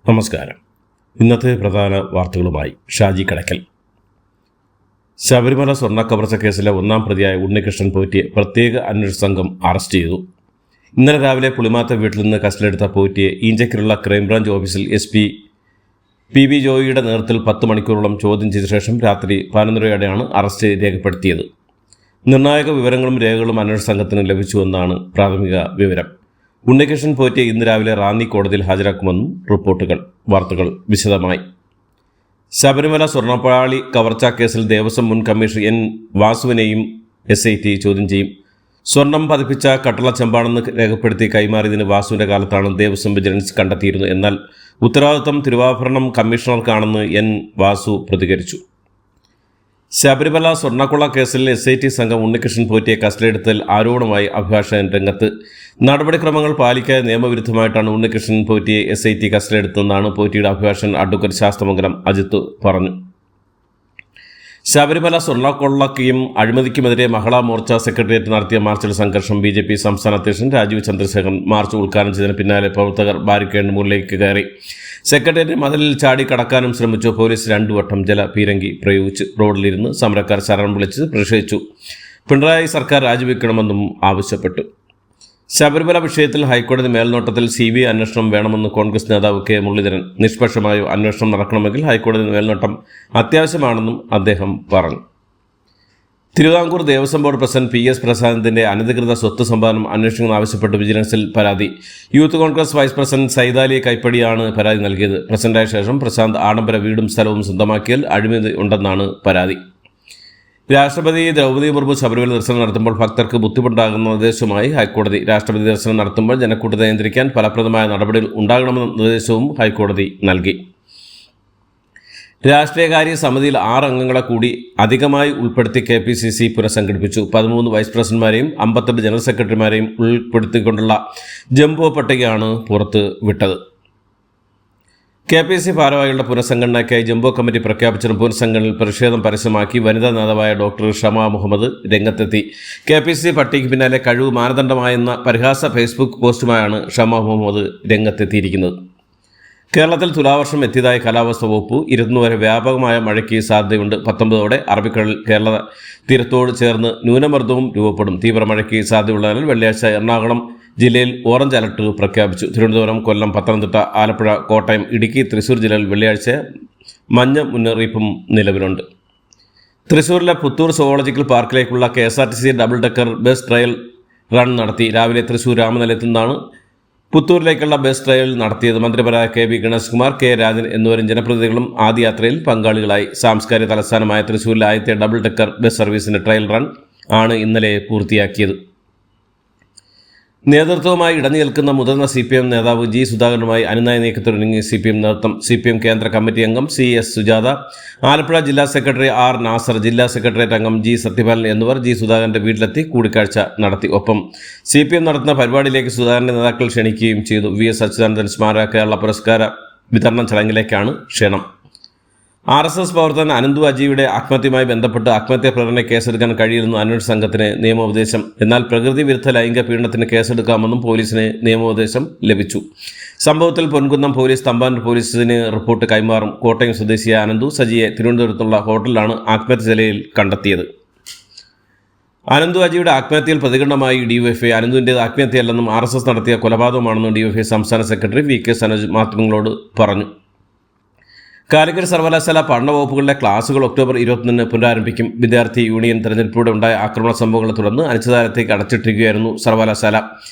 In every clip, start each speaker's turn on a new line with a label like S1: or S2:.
S1: നമസ്കാരം. ഇന്നത്തെ പ്രധാന വാർത്തകളുമായി ഷാജി കടക്കൽ. ശബരിമല സ്വർണ്ണക്കവർച്ച കേസിലെ ഒന്നാം പ്രതിയായ ഉണ്ണികൃഷ്ണൻ പോറ്റിയെ പ്രത്യേക അന്വേഷണ സംഘം അറസ്റ്റ് ചെയ്തു. ഇന്നലെ രാവിലെ പുളിമാത്ത വീട്ടിൽ നിന്ന് കസ്റ്റഡിയെടുത്ത പോറ്റിയെ ഈഞ്ചയ്ക്കിലുള്ള ക്രൈംബ്രാഞ്ച് ഓഫീസിൽ SP PB ജോയിയുടെ നേതൃത്വത്തിൽ 10 മണിക്കൂറോളം ചോദ്യം ചെയ്ത ശേഷം രാത്രി 11:30യോടെയാണ് അറസ്റ്റ് രേഖപ്പെടുത്തിയത്. നിർണായക വിവരങ്ങളും രേഖകളും അന്വേഷണ സംഘത്തിന് ലഭിച്ചുവെന്നാണ് പ്രാഥമിക വിവരം. ഉണ്ണികൃഷ്ണൻ പോറ്റിയെ ഇന്ന് രാവിലെ റാന്നി കോടതിയിൽ ഹാജരാക്കുമെന്നും റിപ്പോർട്ടുകൾ. വാർത്തകൾ വിശദമായി. ശബരിമല സ്വർണ്ണപ്പാളി കവർച്ചാ കേസിൽ ദേവസ്വം മുൻ കമ്മീഷണർ N വാസുവിനെയും SIT ചോദ്യം ചെയ്യും. സ്വർണം പതിപ്പിച്ച കട്ടള ചെമ്പാണെന്ന് രേഖപ്പെടുത്തി കൈമാറിയതിന് വാസുവിൻ്റെ കാലത്താണ് ദേവസ്വം വിജിലൻസ് കണ്ടെത്തിയിരുന്നത്. എന്നാൽ ഉത്തരവാദിത്തം തിരുവാഭരണം കമ്മീഷണർക്കാണെന്ന് N വാസു പ്രതികരിച്ചു. ശബരിമല സ്വർണ്ണക്കൊള്ള കേസിൽ SIT സംഘം ഉണ്ണികൃഷ്ണൻ പോറ്റിയെ കസ്റ്റഡിയെടുത്തതിൽ ആരോപണമായി അഭിഭാഷകൻ രംഗത്ത്. നടപടിക്രമങ്ങൾ പാലിക്കാതെ നിയമവിരുദ്ധമായിട്ടാണ് ഉണ്ണികൃഷ്ണൻ പോറ്റിയെ SIT കസ്റ്റഡിയെടുത്തതെന്നാണ് പോറ്റിയുടെ അഭിഭാഷകൻ അഡ്വക്കേറ്റ് ശാസ്തമംഗലം അജിത്ത് പറഞ്ഞു. ശബരിമല സ്വർണ്ണക്കൊള്ളയ്ക്കും അഴിമതിക്കുമെതിരെ മഹിളാ മോർച്ച സെക്രട്ടേറിയറ്റ് നടത്തിയ മാർച്ചിൽ സംഘർഷം. BJP സംസ്ഥാന അധ്യക്ഷൻ രാജീവ് ചന്ദ്രശേഖരൻ മാർച്ച് ഉദ്ഘാടനം ചെയ്തതിന് പിന്നാലെ പ്രവർത്തകർ ബാരിക്കേഡിന് മുകളിലേക്ക് കയറി. സെക്രട്ടേറിയറ്റ് മതിലിൽ ചാടി കടക്കാനും ശ്രമിച്ചു. പോലീസ് 2 വട്ടം ജലപീരങ്കി പ്രയോഗിച്ച് റോഡിലിരുന്ന് സമരക്കാർ ശരണം വിളിച്ച് പ്രതിഷേധിച്ചു. പിണറായി സർക്കാർ രാജിവെക്കണമെന്നും ആവശ്യപ്പെട്ടു. ശബരിമല വിഷയത്തിൽ ഹൈക്കോടതി മേൽനോട്ടത്തിൽ CBI അന്വേഷണം വേണമെന്ന് കോൺഗ്രസ് നേതാവ് K മുരളീധരൻ. നിഷ്പക്ഷമായ അന്വേഷണം നടക്കണമെങ്കിൽ ഹൈക്കോടതി മേൽനോട്ടം അത്യാവശ്യമാണെന്നും അദ്ദേഹം പറഞ്ഞു. Thiruvithamkoor Devaswom board president PS പ്രസാദിന്റെ അനധികൃത സ്വത്ത് സമ്പാദനം അന്വേഷിക്കണമെന്നാവശ്യപ്പെട്ട് വിജിലൻസിൽ പരാതി. Youth Congress vice president Saidali കൈപ്പടിയാണ് പരാതി നൽകിയത്. പ്രസിഡന്റായ ശേഷം പ്രശാന്ത് ആഡംബര വീടും സ്ഥലവും സ്വന്തമാക്കിയാൽ അഴിമതി ഉണ്ടെന്നാണ് പരാതി. രാഷ്ട്രപതി ദ്രൗപദി മുർമു ശബരിമല ദർശനം നടത്തുമ്പോൾ ഭക്തർക്ക് ബുദ്ധിമുട്ടുണ്ടാകുന്ന നിർദ്ദേശവുമായി ഹൈക്കോടതി. രാഷ്ട്രപതി ദർശനം നടത്തുമ്പോൾ ജനക്കൂട്ടത്തെ നിയന്ത്രിക്കാൻ ഫലപ്രദമായ നടപടികൾ ഉണ്ടാകണമെന്ന നിർദ്ദേശവും ഹൈക്കോടതി നൽകി. രാഷ്ട്രീയകാര്യ സമിതിയിൽ 6 അംഗങ്ങളെ കൂടി അധികമായി ഉൾപ്പെടുത്തി KPCC പുനഃസംഘടിപ്പിച്ചു. 13 വൈസ് പ്രസിഡന്റുമാരെയും 58 ജനറൽ സെക്രട്ടറിമാരെയും ഉൾപ്പെടുത്തിക്കൊണ്ടുള്ള ജംബോ പട്ടികയാണ് പുറത്ത് വിട്ടത്. KPCC ഭാരവാഹികളുടെ പുനഃസംഘടനയ്ക്കായി ജംബോ കമ്മിറ്റി പ്രഖ്യാപിച്ചിട്ടും പുനഃസംഘടനയിൽ പ്രതിഷേധം പരസ്യമാക്കി വനിതാ നേതാവായ ഡോക്ടർ ഷമ മുഹമ്മദ് രംഗത്തെത്തി. KPCC പട്ടികയ്ക്ക് പിന്നാലെ കഴിവ് മാനദണ്ഡമായെന്ന പരിഹാസ ഫേസ്ബുക്ക് പോസ്റ്റുമായാണ് ഷമ മുഹമ്മദ് രംഗത്തെത്തിയിരിക്കുന്നത്. കേരളത്തിൽ തുലാവർഷം എത്തിയതായി കാലാവസ്ഥാ വകുപ്പ്. 21 വരെ വ്യാപകമായ മഴയ്ക്ക് സാധ്യതയുണ്ട്. 19ഓടെ അറബിക്കടൽ കേരള തീരത്തോട് ചേർന്ന് ന്യൂനമർദ്ദവും രൂപപ്പെടും. തീവ്ര മഴയ്ക്ക് സാധ്യതയുള്ളതിനാൽ വെള്ളിയാഴ്ച എറണാകുളം ജില്ലയിൽ ഓറഞ്ച് അലർട്ട് പ്രഖ്യാപിച്ചു. തിരുവനന്തപുരം, കൊല്ലം, പത്തനംതിട്ട, ആലപ്പുഴ, കോട്ടയം, ഇടുക്കി, തൃശൂർ ജില്ലകളിൽ വെള്ളിയാഴ്ച മഞ്ഞ മുന്നറിയിപ്പും നിലവിലുണ്ട്. തൃശൂരിലെ പുത്തൂർ സുവോളജിക്കൽ പാർക്കിലേക്കുള്ള KSRTC double decker bus trial run നടത്തി. രാവിലെ തൃശൂർ രാമനിലയത്തു നിന്നാണ് പുത്തൂരിലേക്കുള്ള ബസ് ട്രയൽ നടത്തിയത്. മന്ത്രിമാരായ KB ഗണേഷ് കുമാർ, K രാജൻ എന്നിവരും ജനപ്രതിനിധികളും ആദ്യ യാത്രയിൽ പങ്കാളികളായി. സാംസ്കാരിക തലസ്ഥാനമായ തൃശൂരിലെ ആദ്യത്തെ ഡബിൾ ഡെക്കർ ബസ് സർവീസിന്റെ ട്രയൽ റൺ ആണ് ഇന്നലെ പൂർത്തിയാക്കിയത്. നേതൃത്വവുമായി ഇടഞ്ഞു നിൽക്കുന്ന മുതിർന്ന CPM നേതാവ് G സുധാകരനുമായി അനുനയ നീക്കത്തിനൊരുങ്ങി CPM നേതൃത്വം. CPM കേന്ദ്ര കമ്മിറ്റി അംഗം CS സുജാത, ആലപ്പുഴ ജില്ലാ സെക്രട്ടറി R നാസർ, ജില്ലാ സെക്രട്ടേറിയറ്റ് അംഗം G സത്യപാലൻ എന്നിവർ G സുധാകരന്റെ വീട്ടിലെത്തി കൂടിക്കാഴ്ച നടത്തി. ഒപ്പം CPM നടത്തുന്ന പരിപാടിയിലേക്ക് സുധാകരന്റെ നേതാക്കൾ ക്ഷണിക്കുകയും ചെയ്തു. VS അച്യുതാനന്ദൻ സ്മാരക കേരള പുരസ്കാര വിതരണ ചടങ്ങിലേക്കാണ് ക്ഷണം. RSS പ്രവർത്തകൻ അനന്തു അജിയുടെ ആത്മഹത്യയുമായി ബന്ധപ്പെട്ട് ആത്മഹത്യാ പ്രേരണ കേസെടുക്കാൻ കഴിയില്ലെന്നും അന്വേഷണ സംഘത്തിന് നിയമോപദേശം. എന്നാൽ പ്രകൃതി വിരുദ്ധ ലൈംഗിക പീഡനത്തിന് കേസെടുക്കാമെന്നും പോലീസിന് നിയമോപദേശം ലഭിച്ചു. സംഭവത്തിൽ പൊൻകുന്നം പോലീസ് തമ്പാനൂർ പോലീസിന് റിപ്പോർട്ട് കൈമാറും. കോട്ടയം സ്വദേശിയായ അനന്തു സജിയെ തിരുവനന്തപുരത്തുള്ള ഹോട്ടലിലാണ് ആത്മഹത്യ നിലയിൽ കണ്ടെത്തിയത്. അനന്തു അജിയുടെ ആത്മഹത്യയിൽ പ്രതികരണമായി DYFI. അനന്തുവിൻ്റെ ആത്മഹത്യയല്ലെന്നും RSS നടത്തിയ കൊലപാതകമാണെന്നും DYFI സംസ്ഥാന സെക്രട്ടറി VK സനോജ് മാധ്യമങ്ങളോട് പറഞ്ഞു. കാലിക്കറ്റ് സർവകലാശാല പഠനവകുപ്പുകളിലെ ക്ലാസുകൾ ഒക്ടോബർ 21 പുനരാരംഭിക്കും. വിദ്യാർത്ഥി യൂണിയൻ തെരഞ്ഞെടുപ്പിലൂടെ ഉണ്ടായ ആക്രമണ സംഭവങ്ങളെ തുടർന്ന് അനിശ്ചിതകാലത്തേക്ക് അടച്ചിട്ടിരിക്കുകയായിരുന്നു സർവകലാശാല.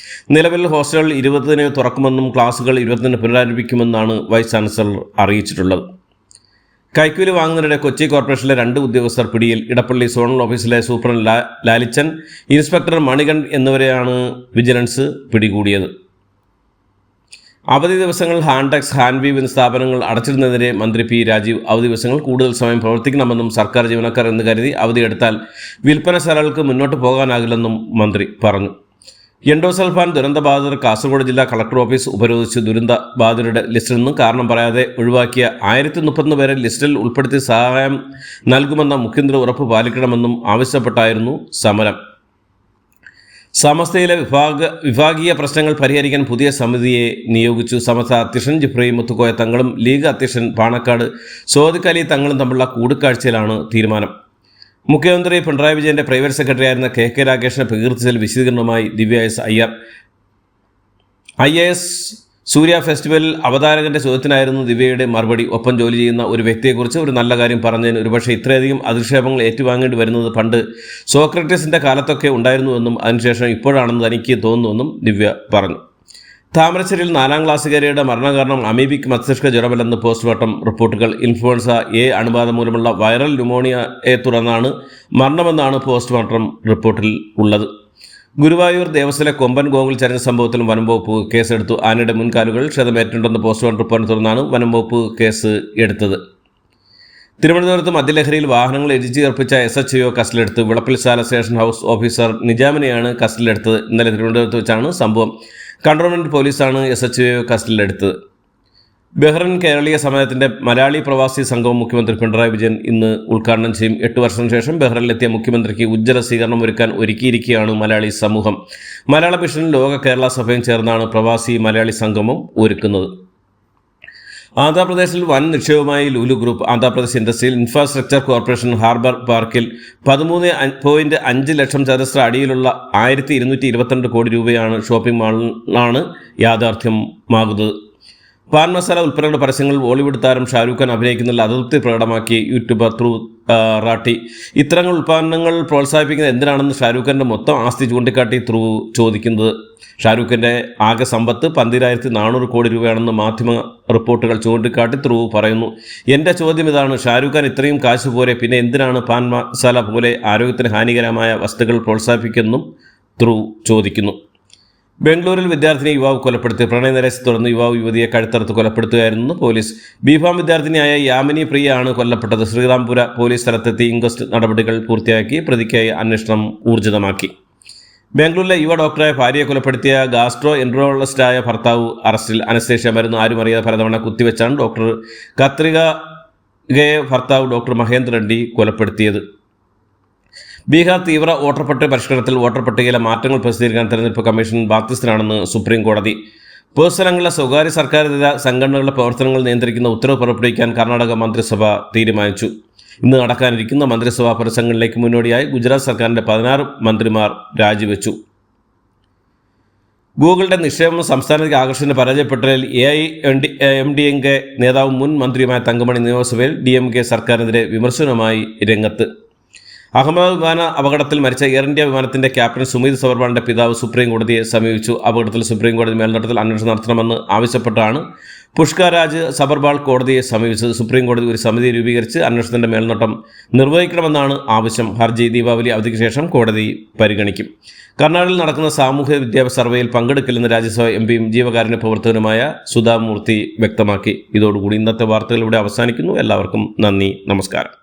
S1: നിലവിൽ ഹോസ്റ്റലുകൾ 20 തുറക്കുമെന്നും ക്ലാസുകൾ 20 പുനരാരംഭിക്കുമെന്നാണ് വൈസ് ചാൻസലർ അറിയിച്ചിട്ടുള്ളത്. കൈക്കൂലി വാങ്ങുന്നതിനിടെ കൊച്ചി കോർപ്പറേഷനിലെ 2 ഉദ്യോഗസ്ഥർ പിടിയിൽ. ഇടപ്പള്ളി സോണൽ ഓഫീസിലെ സൂപ്രണ്ട് ലാലിച്ചൻ, ഇൻസ്പെക്ടർ മണികണ്ഠൻ എന്നിവരെയാണ് വിജിലൻസ് പിടികൂടിയത്. അവധി ദിവസങ്ങളിൽ ഹാൻഡെക്സ്, ഹാൻവീവ് എന്നീ സ്ഥാപനങ്ങൾ അടച്ചിടുന്നതിനെതിരെ മന്ത്രി P രാജീവ്. അവധി ദിവസങ്ങൾ കൂടുതൽ സമയം പ്രവർത്തിക്കണമെന്നും സർക്കാർ ജീവനക്കാർ എന്ന് കരുതി അവധിയെടുത്താൽ വിൽപ്പനശാലകൾക്ക് മുന്നോട്ട് പോകാനാകില്ലെന്നും മന്ത്രി പറഞ്ഞു. എൻഡോസൾഫാൻ ദുരന്തബാധിതർ കാസർഗോഡ് ജില്ലാ കളക്ടർ ഓഫീസ് ഉപരോധിച്ച് ദുരന്തബാധിതരുടെ ലിസ്റ്റിൽ നിന്ന് കാരണം പറയാതെ ഒഴിവാക്കിയ 1031 പേരെ ലിസ്റ്റിൽ ഉൾപ്പെടുത്തി സഹായം നൽകുമെന്ന മുഖ്യമന്ത്രി ഉറപ്പ് പാലിക്കണമെന്നും ആവശ്യപ്പെട്ടായിരുന്നു സമരം. സമസ്തയിലെ വിഭാഗീയ പ്രശ്നങ്ങൾ പരിഹരിക്കാൻ പുതിയ സമിതിയെ നിയോഗിച്ചു. സമസ്ത അധ്യക്ഷൻ ജിഫ്രി മുത്തുക്കോയ തങ്ങളും ലീഗ് അധ്യക്ഷൻ പാണക്കാട് സോദിഖ് അലി തങ്ങളും തമ്മിലുള്ള കൂടിക്കാഴ്ചയിലാണ് തീരുമാനം. മുഖ്യമന്ത്രി പിണറായി വിജയന്റെ പ്രൈവറ്റ് സെക്രട്ടറി ആയിരുന്ന KK രാഗേഷിനെ പ്രകീർത്തിച്ചതിൽ വിശദീകരണവുമായി ദിവ്യ S. അയ്യർ. IAS സൂര്യ ഫെസ്റ്റിവലിൽ അവതാരകന്റെ ചോദ്യത്തിനായിരുന്നു ദിവ്യയുടെ മറുപടി. ഒപ്പം ജോലി ചെയ്യുന്ന ഒരു വ്യക്തിയെക്കുറിച്ച് ഒരു നല്ല കാര്യം പറഞ്ഞതിന് ഒരുപക്ഷെ ഇത്രയധികം അധിക്ഷേപങ്ങൾ ഏറ്റുവാങ്ങേണ്ടി വരുന്നത് പണ്ട് സോക്രട്ടീസിന്റെ കാലത്തൊക്കെ ഉണ്ടായിരുന്നുവെന്നും അതിനുശേഷം ഇപ്പോഴാണെന്ന് തനിക്ക് തോന്നുന്നുവെന്നും ദിവ്യ പറഞ്ഞു. താമരശ്ശേരിയിൽ 4ാം ക്ലാസ്സുകാരിയുടെ മരണകാരണം അമീബിക് മസ്തിഷ്ക ജ്വരമല്ലെന്ന് പോസ്റ്റ്മോർട്ടം റിപ്പോർട്ടുകൾ. ഇൻഫ്ലുവൻസ A അണുബാധ മൂലമുള്ള വൈറൽ ന്യൂമോണിയയെ തുടർന്നാണ് മരണമെന്നാണ് പോസ്റ്റ്മോർട്ടം റിപ്പോർട്ടിൽ ഉള്ളത്. ഗുരുവായൂർ ദേവസ്വത്തിലെ കൊമ്പൻ ഗോകുൽ ചരിഞ്ഞ സംഭവത്തിലും വനംവകുപ്പ് കേസെടുത്തു. ആനയുടെ മുൻകാലുകൾ ക്ഷതമേറ്റിട്ടുണ്ടെന്ന് പോസ്റ്റ്മോർട്ടം റിപ്പോർട്ടിനെ തുടർന്നാണ് വനംവകുപ്പ് കേസ് എടുത്തത്. തിരുവനന്തപുരത്ത് മദ്യലഹരിയിൽ വാഹനങ്ങൾ ഇടിച്ചു ചേർപ്പിച്ച SHO കസ്റ്റഡിയിലെടുത്ത്. വിളപ്പിൽശാല സ്റ്റേഷൻ ഹൗസ് ഓഫീസർ നിജാമിനെയാണ് കസ്റ്റഡിയിലെടുത്തത്. ഇന്നലെ തിരുവനന്തപുരത്ത് വെച്ചാണ് സംഭവം. കൺട്രോൾമെന്റ് പോലീസാണ് SHO കസ്റ്റഡിയിലെടുത്തത്. ബഹ്റൈൻ കേരളീയ സമയത്തിന്റെ മലയാളി പ്രവാസി സംഘവും മുഖ്യമന്ത്രി പിണറായി വിജയൻ ഇന്ന് ഉദ്ഘാടനം ചെയ്യും. 8 വർഷത്തിന് ശേഷം ബഹ്റൈനിലെത്തിയ മുഖ്യമന്ത്രിക്ക് ഉജ്ജ്വല സ്വീകരണം ഒരുക്കിയിരിക്കുകയാണ് മലയാളി സമൂഹം. മലയാള മിഷനും ലോക കേരള സഭയും ചേർന്നാണ് പ്രവാസി മലയാളി സംഗമം ഒരുക്കുന്നത്. ആന്ധ്രാപ്രദേശിൽ വൻ നിക്ഷേപമായി Lulu group. Andhra Pradesh industrial infrastructure corporation harbour പാർക്കിൽ 13.5 ലക്ഷം ചതുരശ്ര അടിയിലുള്ള 1222 കോടി രൂപയാണ് ഷോപ്പിംഗ് മാളിലാണ് യാഥാർത്ഥ്യമാകുന്നത്. പാൻ മസാല ഉൽപ്പന്നങ്ങളുടെ പരസ്യങ്ങളിൽ ബോളിവുഡ് താരം ഷാരൂഖ് ഖാൻ അഭിനയിക്കുന്നതിൽ അതൃപ്തി പ്രകടമാക്കി യൂട്യൂബർ ധ്രുവ് റാട്ടി. ഇത്തരം ഉൽപ്പന്നങ്ങൾ പ്രോത്സാഹിപ്പിക്കുന്നത് എന്തിനാണെന്ന് ഷാരൂഖ് ഖാൻ്റെ മൊത്തം ആസ്തി ചൂണ്ടിക്കാട്ടി ധ്രുവ് ചോദിക്കുന്നത്. ഷാരൂഖിൻ്റെ ആകെ സമ്പത്ത് 12,400 കോടി രൂപയാണെന്ന് മാധ്യമ റിപ്പോർട്ടുകൾ ചൂണ്ടിക്കാട്ടി ധ്രുവ് പറയുന്നു. എൻ്റെ ചോദ്യം ഇതാണ്, ഷാരൂഖ് ഖാൻ ഇത്രയും കാശ് പോരെ, പിന്നെ എന്തിനാണ് പാൻ മസാല പോലെ ആരോഗ്യത്തിന് ഹാനികരമായ വസ്തുക്കൾ പ്രോത്സാഹിപ്പിക്കുമെന്നും ധ്രുവ് ചോദിക്കുന്നു. ബംഗളൂരിൽ വിദ്യാർത്ഥിനി യുവാവ് കൊലപ്പെടുത്തി. പ്രണയനിരസെ തുടർന്ന് യുവതിയെ കഴുത്തറുത്ത് കൊലപ്പെടുത്തുകയായിരുന്നു പോലീസ്. ബിഫാം വിദ്യാർത്ഥിനിയായ യാമിനി പ്രിയ ആണ് കൊല്ലപ്പെട്ടത്. ശ്രീറാംപുര പോലീസ് സ്ഥലത്തെത്തി ഇൻക്വസ്റ്റ് നടപടികൾ പൂർത്തിയാക്കി പ്രതിക്കായി അന്വേഷണം ഊർജിതമാക്കി. ബാംഗ്ലൂരിലെ യുവ ഡോക്ടറായ ഭാര്യയെ കൊലപ്പെടുത്തിയ ഗാസ്ട്രോ എൻട്രോളജിസ്റ്റായ ഭർത്താവ് അറസ്റ്റിൽ. അനസ്തേഷ്യ മരുന്ന് ആരും അറിയാതെ പലതവണ കുത്തിവെച്ചാണ് ഡോക്ടർ കത്രികയെ ഭർത്താവ് ഡോക്ടർ മഹേന്ദ്ര റെഡ്ഡി കൊലപ്പെടുത്തിയത്. ബീഹാർ തീവ്ര വോട്ടർ പട്ടിക പരിഷ്കരണത്തിൽ വോട്ടർ പട്ടികയിലെ മാറ്റങ്ങൾ പ്രസിദ്ധീകരിക്കാൻ തെരഞ്ഞെടുപ്പ് കമ്മീഷൻ ബാധ്യസ്ഥരാണെന്ന് സുപ്രീം കോടതി. പൊതുസ്ഥലങ്ങളിലെ സ്വകാര്യ സർക്കാരിതര സംഘടനകളുടെ പ്രവർത്തനങ്ങൾ നിയന്ത്രിക്കുന്ന ഉത്തരവ് പുറപ്പെടുവിക്കാൻ കർണാടക മന്ത്രിസഭ തീരുമാനിച്ചു. ഇന്ന് നടക്കാനിരിക്കുന്ന മന്ത്രിസഭാ പ്രസംഗങ്ങളിലേക്ക് മുന്നോടിയായി ഗുജറാത്ത് സർക്കാരിൻ്റെ 16 മന്ത്രിമാർ രാജിവെച്ചു. ഗൂഗിളിന്റെ നിക്ഷേപം സംസ്ഥാനത്തേക്ക് ആകർഷണത്തിന് പരാജയപ്പെട്ടതിൽ AIMDMK നേതാവും മുൻ മന്ത്രിയുമായ തങ്കമണി നിയമസഭയിൽ DMK സർക്കാരിനെതിരെ വിമർശനവുമായി രംഗത്ത്. അഹമ്മദാബാദ് വിമാന അപകടത്തിൽ മരിച്ച എയർ ഇന്ത്യ വിമാനത്തിന്റെ ക്യാപ്റ്റൻ സുമീത് സബർവാളിന്റെ പിതാവ് സുപ്രീം കോടതിയെ സമീപിച്ചു. അപകടത്തിൽ സുപ്രീം കോടതി മേൽനോട്ടത്തിൽ അന്വേഷണം നടത്തണമെന്ന് ആവശ്യപ്പെട്ടാണ് പുഷ്കരാജ് സബർവാൾ കോടതിയെ സമീപിച്ചത്. സുപ്രീം കോടതി ഒരു സമിതി രൂപീകരിച്ച് അന്വേഷണത്തിന്റെ മേൽനോട്ടം നിർവഹിക്കണമെന്നാണ് ആവശ്യം. ഹർജി ദീപാവലി അവധിക്ക് ശേഷം കോടതി പരിഗണിക്കും. കർണാടകയിൽ നടക്കുന്ന സാമൂഹ്യ വിദ്യാഭ്യാസ സർവേയിൽ പങ്കെടുക്കില്ലെന്ന് രാജ്യസഭ MPയും ജീവകാരുണ്യ പ്രവർത്തകനുമായ സുധാമൂർത്തി വ്യക്തമാക്കി. ഇതോടുകൂടി ഇന്നത്തെ വാർത്തകൾ ഇവിടെ അവസാനിക്കുന്നു. എല്ലാവർക്കും നന്ദി, നമസ്കാരം.